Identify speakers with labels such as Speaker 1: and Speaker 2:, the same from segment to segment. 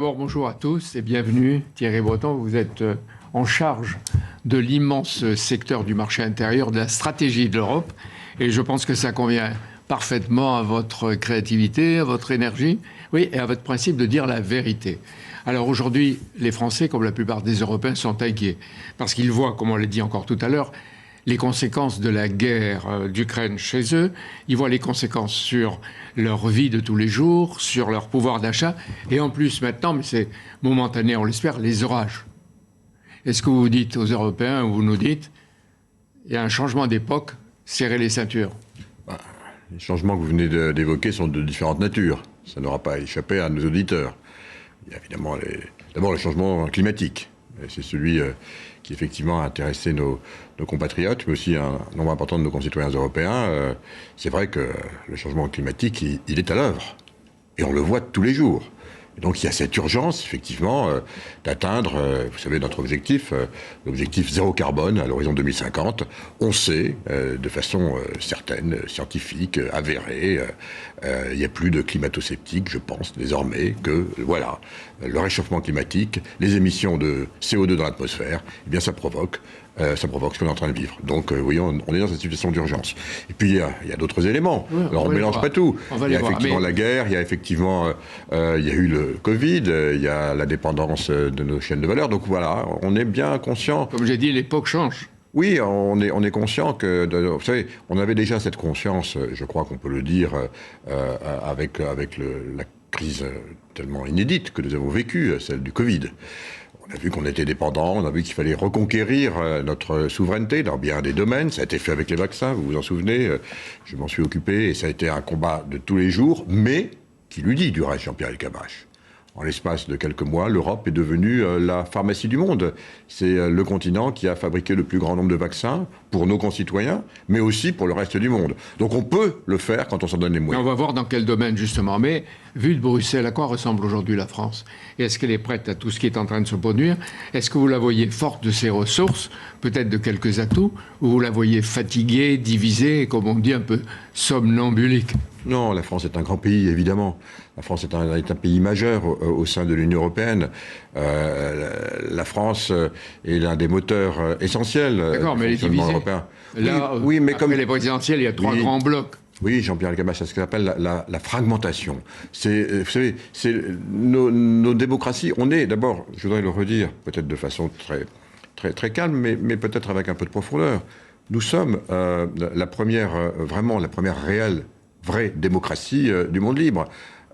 Speaker 1: Bonjour à tous et bienvenue. Thierry Breton, vous êtes en charge de l'immense secteur du marché intérieur, de la stratégie de l'Europe. Et je pense que ça convient parfaitement à votre créativité, à votre énergie, oui, et à votre principe de dire la vérité. Alors aujourd'hui, les Français, comme la plupart des Européens, sont inquiets parce qu'ils voient, comme on l'a dit encore tout à l'heure, les conséquences de la guerre d'Ukraine chez eux, ils voient les conséquences sur leur vie de tous les jours, sur leur pouvoir d'achat, et en plus maintenant, mais c'est momentané, on l'espère, les orages. Est-ce que vous dites aux Européens, ou vous nous dites, il y a un changement d'époque, serrez les ceintures?
Speaker 2: Les changements que vous venez d'évoquer sont de différentes natures. Ça n'aura pas échappé à nos auditeurs. Il y a évidemment d'abord le changement climatique. C'est celui qui effectivement a intéressé nos compatriotes, mais aussi un nombre important de nos concitoyens européens. C'est vrai que le changement climatique, il est à l'œuvre. Et on le voit tous les jours. Et donc il y a cette urgence, effectivement, d'atteindre, vous savez, notre objectif, l'objectif zéro carbone à l'horizon 2050. On sait, de façon certaine, scientifique, avérée, il n'y a plus de climato-sceptiques, je pense, désormais, que, voilà, le réchauffement climatique, les émissions de CO2 dans l'atmosphère, eh bien ça provoque ce qu'on est en train de vivre. Donc, oui, on est dans cette situation d'urgence. Et puis, il y a d'autres éléments.
Speaker 1: Oui,
Speaker 2: alors, on ne mélange pas tout. Il y a effectivement la guerre, il y a effectivement il y a eu le Covid, il y a la dépendance de nos chaînes de valeur. Donc, voilà, on est bien conscient.
Speaker 1: Comme j'ai dit, l'époque change.
Speaker 2: Oui, on est conscient que, vous savez, on avait déjà cette conscience, je crois qu'on peut le dire, avec la crise tellement inédite que nous avons vécue, celle du Covid. On a vu qu'on était dépendant, on a vu qu'il fallait reconquérir notre souveraineté dans bien des domaines. Ça a été fait avec les vaccins, vous vous en souvenez. Je m'en suis occupé et ça a été un combat de tous les jours, mais qui lui dit du reste, Jean-Pierre Elkabbach. En l'espace de quelques mois, l'Europe est devenue la pharmacie du monde. C'est le continent qui a fabriqué le plus grand nombre de vaccins pour nos concitoyens, mais aussi pour le reste du monde. Donc on peut le faire quand on s'en donne les moyens.
Speaker 1: On va voir dans quel domaine, justement. Mais vu de Bruxelles, à quoi ressemble aujourd'hui la France? Et est-ce qu'elle est prête à tout ce qui est en train de se produire? Est-ce que vous la voyez forte de ses ressources, peut-être de quelques atouts, ou vous la voyez fatiguée, divisée, et comme on dit, un peu somnambulique?
Speaker 2: Non, la France est un grand pays, évidemment. La France est un pays majeur au sein de l'Union européenne. La France est l'un des moteurs essentiels du fonctionnement européen.
Speaker 1: Là, oui, mais comme les présidentielles, il y a trois grands blocs.
Speaker 2: Oui, Jean-Pierre Elkabbach, c'est ce qu'on appelle la fragmentation. Vous savez, nos démocraties, on est, d'abord, je voudrais le redire, peut-être de façon très calme, mais peut-être avec un peu de profondeur. Nous sommes la première réelle, vraie démocratie du monde libre.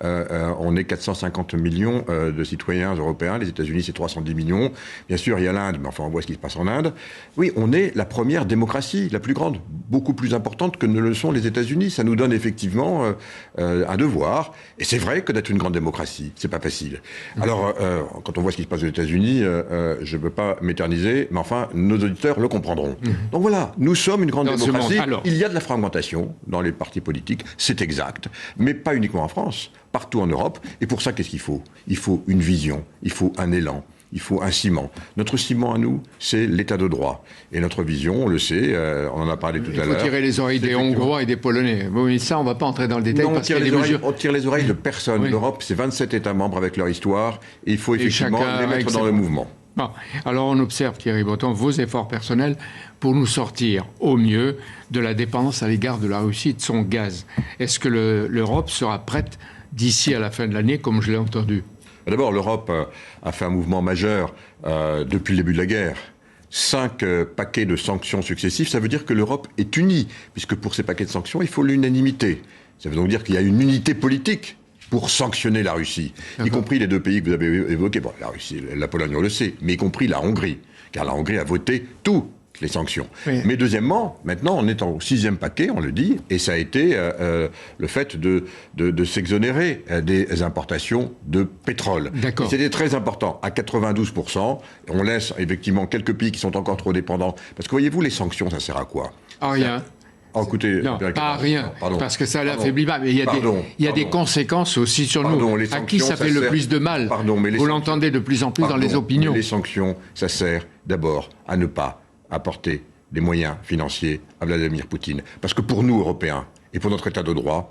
Speaker 2: On est 450 millions de citoyens européens. Les États-Unis, c'est 310 millions. Bien sûr, il y a l'Inde, mais enfin, on voit ce qui se passe en Inde. Oui, on est la première démocratie, la plus grande, beaucoup plus importante que ne le sont les États-Unis. Ça nous donne effectivement un devoir. Et c'est vrai que d'être une grande démocratie, c'est pas facile. Alors, quand on voit ce qui se passe aux États-Unis, je ne veux pas m'éterniser, mais enfin, nos auditeurs le comprendront. Donc voilà, nous sommes une grande démocratie. Il y a de la fragmentation dans les partis politiques, c'est exact, mais pas uniquement en France. Partout en Europe. Et pour ça, qu'est-ce qu'il faut? Il faut une vision, il faut un élan, il faut un ciment. Notre ciment à nous, c'est l'état de droit. Et notre vision, on le sait, on en a parlé tout à l'heure.
Speaker 1: Il faut tirer les oreilles des Hongrois et des Polonais. Oui, ça, on ne va pas entrer dans le détail.
Speaker 2: Non, on tire les oreilles de personne. Oui. L'Europe, c'est 27 États membres avec leur histoire. Et il faut effectivement les mettre dans le mouvement.
Speaker 1: Bon. Alors on observe, Thierry Breton, vos efforts personnels pour nous sortir au mieux de la dépendance à l'égard de la Russie et de son gaz. Est-ce que l'Europe sera prête d'ici à la fin de l'année, comme je l'ai entendu?
Speaker 2: D'abord, l'Europe a fait un mouvement majeur depuis le début de la guerre. 5 paquets de sanctions successifs, ça veut dire que l'Europe est unie, puisque pour ces paquets de sanctions, il faut l'unanimité. Ça veut donc dire qu'il y a une unité politique pour sanctionner la Russie, y compris les deux pays que vous avez évoqués. Bon, la Russie, la Pologne, on le sait, mais y compris la Hongrie, car la Hongrie a voté tout. Les sanctions. Oui. Mais deuxièmement, maintenant, on est au 6e paquet, on le dit, et ça a été le fait de s'exonérer des importations de pétrole. C'était très important, à 92%. On laisse effectivement quelques pays qui sont encore trop dépendants. Parce que voyez-vous, les sanctions, ça sert à quoi?
Speaker 1: À rien.
Speaker 2: Écoutez,
Speaker 1: non, pas à rien, parce que ça l'affaiblit pas. Mais il y a des conséquences aussi sur nous. À qui ça fait le plus de mal? Vous l'entendez de plus en plus dans les opinions.
Speaker 2: Les sanctions, ça sert d'abord à ne pas apporter des moyens financiers à Vladimir Poutine. Parce que pour nous, Européens, et pour notre État de droit,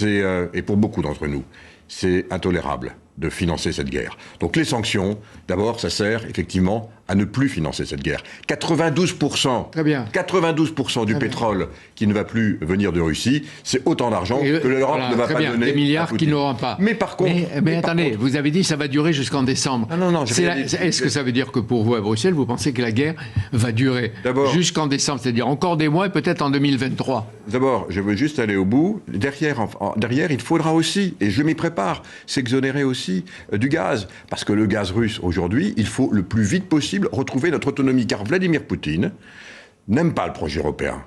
Speaker 2: et pour beaucoup d'entre nous, c'est intolérable de financer cette guerre. Donc les sanctions, d'abord, ça sert effectivement à ne plus financer cette guerre. 92%,
Speaker 1: Très bien.
Speaker 2: 92% du pétrole qui ne va plus venir de Russie, c'est autant d'argent que l'Europe ne va pas donner.
Speaker 1: Des milliards qu'ils n'auront pas.
Speaker 2: Mais par contre...
Speaker 1: Mais attendez, vous avez dit que ça va durer jusqu'en décembre.
Speaker 2: Non,
Speaker 1: Est-ce que ça veut dire que pour vous, à Bruxelles, vous pensez que la guerre va durer jusqu'en décembre, c'est-à-dire encore des mois et peut-être en 2023?
Speaker 2: D'abord, je veux juste aller au bout. Derrière, il faudra aussi, et je m'y prépare, s'exonérer aussi du gaz. Parce que le gaz russe, aujourd'hui, il faut le plus vite possible retrouver notre autonomie. Car Vladimir Poutine n'aime pas le projet européen.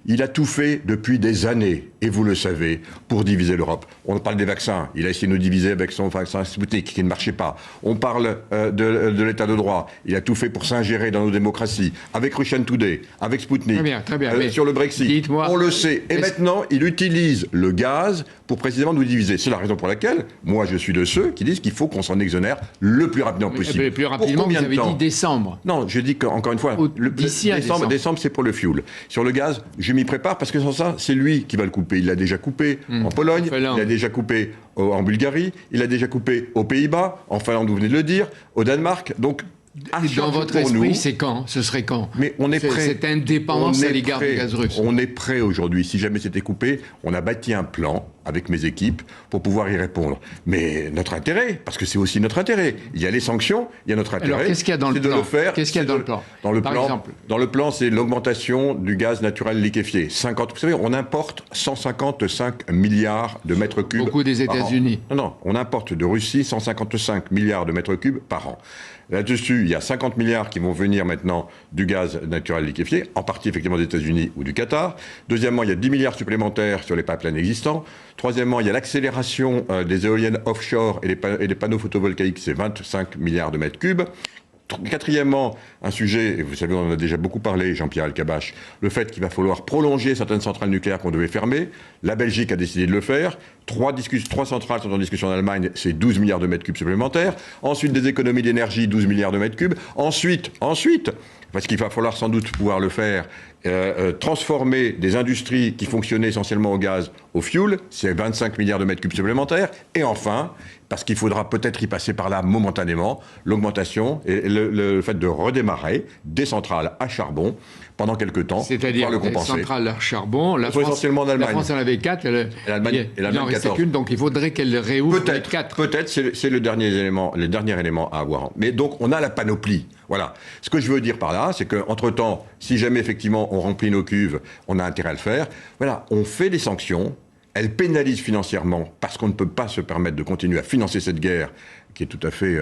Speaker 2: Il a tout fait depuis des années, et vous le savez, pour diviser l'Europe. On parle des vaccins. Il a essayé de nous diviser avec son vaccin Sputnik, qui ne marchait pas. On parle de l'état de droit. Il a tout fait pour s'ingérer dans nos démocraties. Avec Russia Today, avec Sputnik,
Speaker 1: très bien,
Speaker 2: sur le Brexit. On le sait. Et maintenant, il utilise le gaz pour précisément nous diviser. C'est la raison pour laquelle, moi, je suis de ceux qui disent qu'il faut qu'on s'en exonère le plus rapidement possible.
Speaker 1: Le plus rapidement, vous avez dit décembre.
Speaker 2: Non, je dis qu'encore une fois, décembre, c'est pour le fuel. Sur le gaz, je m'y prépare parce que sans ça, c'est lui qui va le couper. Il l'a déjà coupé en Pologne, il l'a déjà coupé en Bulgarie, il l'a déjà coupé aux Pays-Bas, en Finlande, vous venez de le dire, au Danemark. Donc,
Speaker 1: dans votre esprit, c'est quand? Ce serait quand?
Speaker 2: Mais on est prêt.
Speaker 1: Cette indépendance à l'égard du gaz russe.
Speaker 2: On est prêt aujourd'hui. Si jamais c'était coupé, on a bâti un plan avec mes équipes pour pouvoir y répondre. Mais notre intérêt, parce que c'est aussi notre intérêt, il y a les sanctions, il y a notre intérêt.
Speaker 1: Alors, qu'est-ce qu'il y a dans le plan? Qu'est-ce qu'il y a dans le plan?
Speaker 2: Dans le plan, c'est l'augmentation du gaz naturel liquéfié. Vous savez, on importe 155 milliards de mètres cubes.
Speaker 1: Beaucoup des États-Unis.
Speaker 2: Non, on importe de Russie 155 milliards de mètres cubes par an. Là-dessus, il y a 50 milliards qui vont venir maintenant du gaz naturel liquéfié, en partie effectivement des États-Unis ou du Qatar. Deuxièmement, il y a 10 milliards supplémentaires sur les pipelines existants. Troisièmement, il y a l'accélération des éoliennes offshore et des panneaux photovoltaïques, c'est 25 milliards de mètres cubes. Quatrièmement, un sujet, et vous savez, on en a déjà beaucoup parlé, Jean-Pierre Elkabbach, le fait qu'il va falloir prolonger certaines centrales nucléaires qu'on devait fermer. La Belgique a décidé de le faire. Trois centrales sont en discussion en Allemagne, c'est 12 milliards de mètres cubes supplémentaires. Ensuite, des économies d'énergie, 12 milliards de mètres cubes. Ensuite, parce qu'il va falloir sans doute pouvoir le faire, transformer des industries qui fonctionnaient essentiellement au gaz au fuel, c'est 25 milliards de mètres cubes supplémentaires. Et enfin, parce qu'il faudra peut-être y passer par là momentanément, l'augmentation et le fait de redémarrer des centrales à charbon pendant quelques temps.
Speaker 1: C'est-à-dire des centrales à charbon.
Speaker 2: Essentiellement en Allemagne.
Speaker 1: La France en avait 4,
Speaker 2: l'Allemagne
Speaker 1: en restait qu'une, donc il faudrait qu'elle réouvre les 4.
Speaker 2: Peut-être, c'est le dernier élément à avoir. Mais donc on a la panoplie. Voilà. Ce que je veux dire par là, c'est qu'entre-temps, si jamais effectivement on remplit nos cuves, on a intérêt à le faire. Voilà, on fait des sanctions. Elles pénalisent financièrement parce qu'on ne peut pas se permettre de continuer à financer cette guerre qui est tout à fait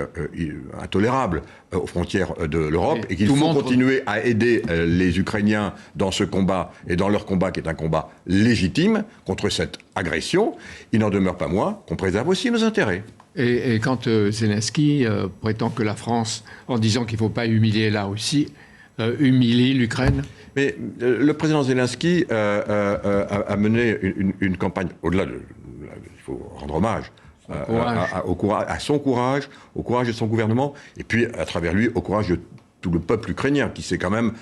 Speaker 2: intolérable aux frontières de l'Europe et qu'il faut continuer à aider les Ukrainiens dans ce combat et dans leur combat qui est un combat légitime contre cette agression. Il n'en demeure pas moins qu'on préserve aussi nos intérêts.
Speaker 1: Et quand Zelensky prétend que la France, en disant qu'il ne faut pas humilier là aussi, humilie l'Ukraine?
Speaker 2: Mais le président Zelensky a mené une campagne, au-delà de... Il faut rendre hommage à son courage, au courage de son gouvernement, et puis à travers lui, au courage de tout le peuple ukrainien qui s'est quand même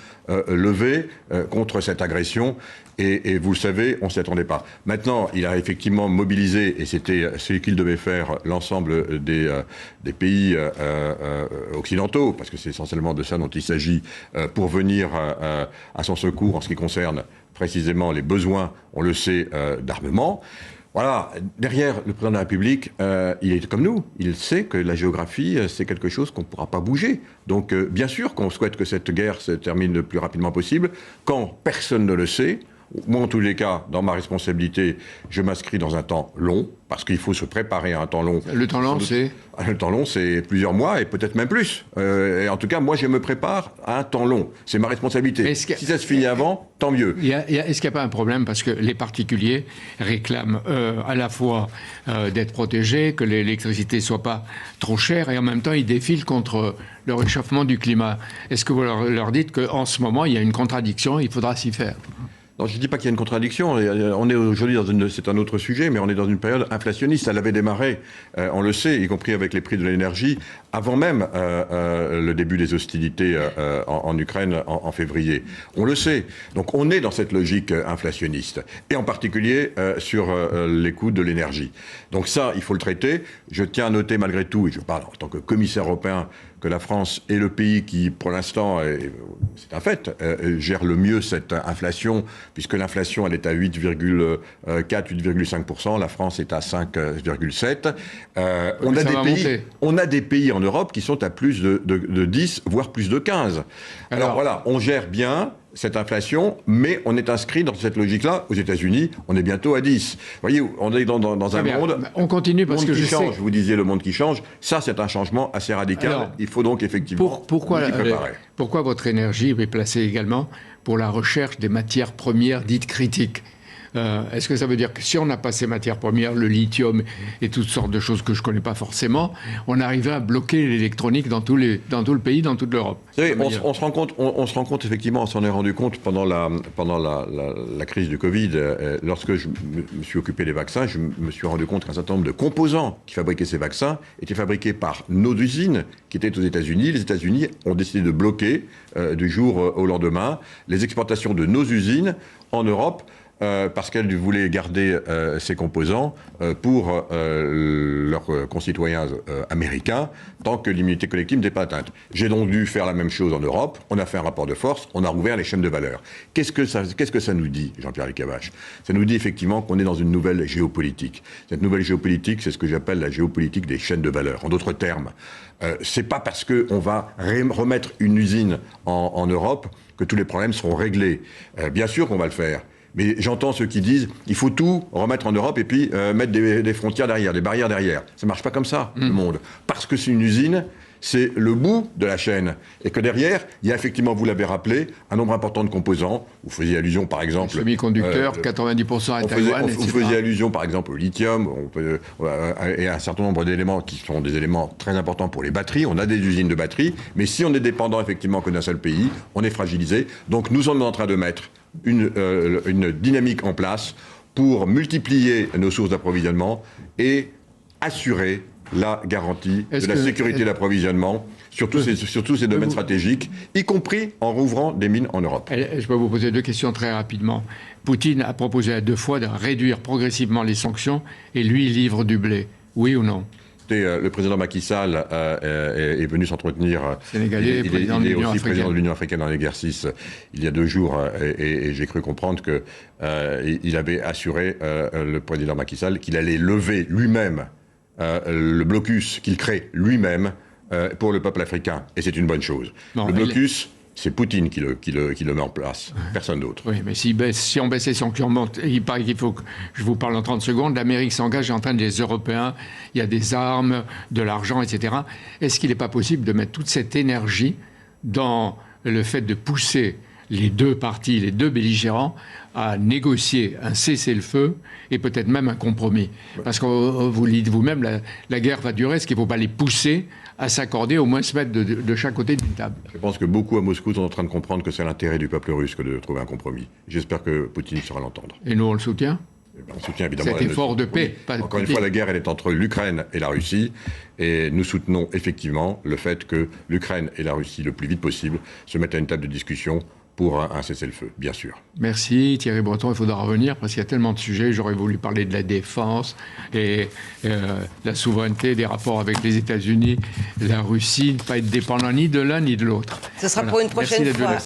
Speaker 2: levé contre cette agression. Et vous le savez, on ne s'y attendait pas. Maintenant, il a effectivement mobilisé, et c'était ce qu'il devait faire, l'ensemble des pays occidentaux, parce que c'est essentiellement de ça dont il s'agit, pour venir à son secours en ce qui concerne précisément les besoins, on le sait, d'armement. Voilà, derrière le président de la République, il est comme nous. Il sait que la géographie, c'est quelque chose qu'on ne pourra pas bouger. Donc, bien sûr qu'on souhaite que cette guerre se termine le plus rapidement possible. Quand personne ne le sait, moi, en tous les cas, dans ma responsabilité, je m'inscris dans un temps long, parce qu'il faut se préparer à un temps long.
Speaker 1: Le temps long, c'est ?
Speaker 2: Le temps long, c'est plusieurs mois et peut-être même plus. Et en tout cas, moi, je me prépare à un temps long. C'est ma responsabilité. Si ça se finit avant, tant mieux.
Speaker 1: Est-ce qu'il n'y a pas un problème? Parce que les particuliers réclament à la fois d'être protégés, que l'électricité ne soit pas trop chère, et en même temps, ils défilent contre le réchauffement du climat. Est-ce que vous leur dites qu'en ce moment, il y a une contradiction, il faudra s'y faire?
Speaker 2: Non, je ne dis pas qu'il y a une contradiction. On est aujourd'hui c'est un autre sujet, mais on est dans une période inflationniste. Elle avait démarré, on le sait, y compris avec les prix de l'énergie, avant même le début des hostilités en Ukraine en février. On le sait. Donc on est dans cette logique inflationniste, et en particulier sur les coûts de l'énergie. Donc ça, il faut le traiter. Je tiens à noter malgré tout, et je parle en tant que commissaire européen, que la France est le pays qui, pour l'instant, c'est un fait, gère le mieux cette inflation, puisque l'inflation, elle est à 8,4, 8,5%, la France est à 5,7%. On a des pays en Europe qui sont à plus de 10, voire plus de 15. Alors voilà, on gère bien cette inflation, mais on est inscrit dans cette logique-là. Aux États-Unis, on est bientôt à 10. Vous voyez, on est dans un monde...
Speaker 1: On continue parce que je
Speaker 2: change. Vous disiez le monde qui change. Ça, c'est un changement assez radical. Alors, il faut donc effectivement s'y préparer.
Speaker 1: Pourquoi votre énergie est placée également pour la recherche des matières premières dites critiques ? Est-ce que ça veut dire que si on n'a pas ces matières premières, le lithium et toutes sortes de choses que je ne connais pas forcément, on arriverait à bloquer l'électronique dans tout le pays, dans toute l'Europe?
Speaker 2: Vous savez, on se rend compte effectivement, on s'en est rendu compte pendant la crise du Covid. Lorsque je me suis occupé des vaccins, je me suis rendu compte qu'un certain nombre de composants qui fabriquaient ces vaccins étaient fabriqués par nos usines qui étaient aux États-Unis. Les États-Unis ont décidé de bloquer du jour au lendemain les exportations de nos usines en Europe, parce qu'elles voulaient garder ces composants pour leurs concitoyens américains, tant que l'immunité collective n'était pas atteinte. J'ai donc dû faire la même chose en Europe. On a fait un rapport de force, on a rouvert les chaînes de valeur. Qu'est-ce que ça nous dit, Jean-Pierre Elkabbach? Ça nous dit effectivement qu'on est dans une nouvelle géopolitique. Cette nouvelle géopolitique, c'est ce que j'appelle la géopolitique des chaînes de valeur. En d'autres termes, c'est pas parce qu'on va remettre une usine en Europe que tous les problèmes seront réglés. Bien sûr qu'on va le faire. Mais j'entends ceux qui disent il faut tout remettre en Europe et puis mettre des frontières derrière, des barrières derrière. Ça ne marche pas comme ça, le monde. Parce que c'est une usine, c'est le bout de la chaîne. Et que derrière, il y a effectivement, vous l'avez rappelé, un nombre important de composants. Vous faisiez allusion, par exemple...
Speaker 1: Les semi-conducteurs, 90% à Taïwan,
Speaker 2: Vous faisiez allusion, par exemple, au lithium, et à un certain nombre d'éléments qui sont des éléments très importants pour les batteries. On a des usines de batteries, mais si on est dépendant, effectivement, que d'un seul pays, on est fragilisé. Donc nous sommes en train de mettre une dynamique en place pour multiplier nos sources d'approvisionnement et assurer la garantie de la sécurité d'approvisionnement sur tous ces domaines stratégiques, y compris en rouvrant des mines en Europe.
Speaker 1: Je peux vous poser deux questions très rapidement. Poutine a proposé à 2 fois de réduire progressivement les sanctions et lui livre du blé. Oui ou non?
Speaker 2: Le président Macky Sall est venu s'entretenir.
Speaker 1: Sénégalais,
Speaker 2: il est aussi président de l'Union africaine en exercice il y a 2 jours, et j'ai cru comprendre qu'il avait assuré, le président Macky Sall, qu'il allait lever lui-même le blocus qu'il crée lui-même pour le peuple africain. Et c'est une bonne chose. Non, le blocus... C'est Poutine qui le met en place, personne d'autre.
Speaker 1: Oui, mais si on baisse les sanctions, il paraît qu'il faut que je vous parle en 30 secondes, l'Amérique s'engage et entraîne les Européens, il y a des armes, de l'argent, etc. Est-ce qu'il n'est pas possible de mettre toute cette énergie dans le fait de pousser les deux parties, les deux belligérants, à négocier un cessez-le-feu et peut-être même un compromis? Parce que vous le dites vous-même, la guerre va durer, est-ce qu'il ne faut pas les pousser à s'accorder, au moins se mettre de chaque côté d'une table?
Speaker 2: Je pense que beaucoup à Moscou sont en train de comprendre que c'est l'intérêt du peuple russe que de trouver un compromis. J'espère que Poutine saura l'entendre.
Speaker 1: Et nous, on le soutient?
Speaker 2: On soutient évidemment
Speaker 1: cet effort de paix.
Speaker 2: Oui. Encore une fois, la guerre, elle est entre l'Ukraine et la Russie. Et nous soutenons effectivement le fait que l'Ukraine et la Russie, le plus vite possible, se mettent à une table de discussion pour un cessez-le-feu, bien sûr.
Speaker 1: Merci Thierry Breton, il faudra revenir parce qu'il y a tellement de sujets. J'aurais voulu parler de la défense et la souveraineté, des rapports avec les États-Unis, la Russie, ne pas être dépendant ni de l'un ni de l'autre.
Speaker 3: Ce sera pour une prochaine fois.